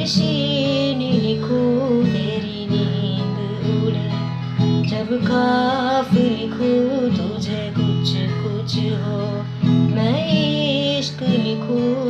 शीनी लिखूं तेरी नींद उड़े, जब काफ लिखूं तुझे कुछ कुछ हो, मैं इश्क लिखूं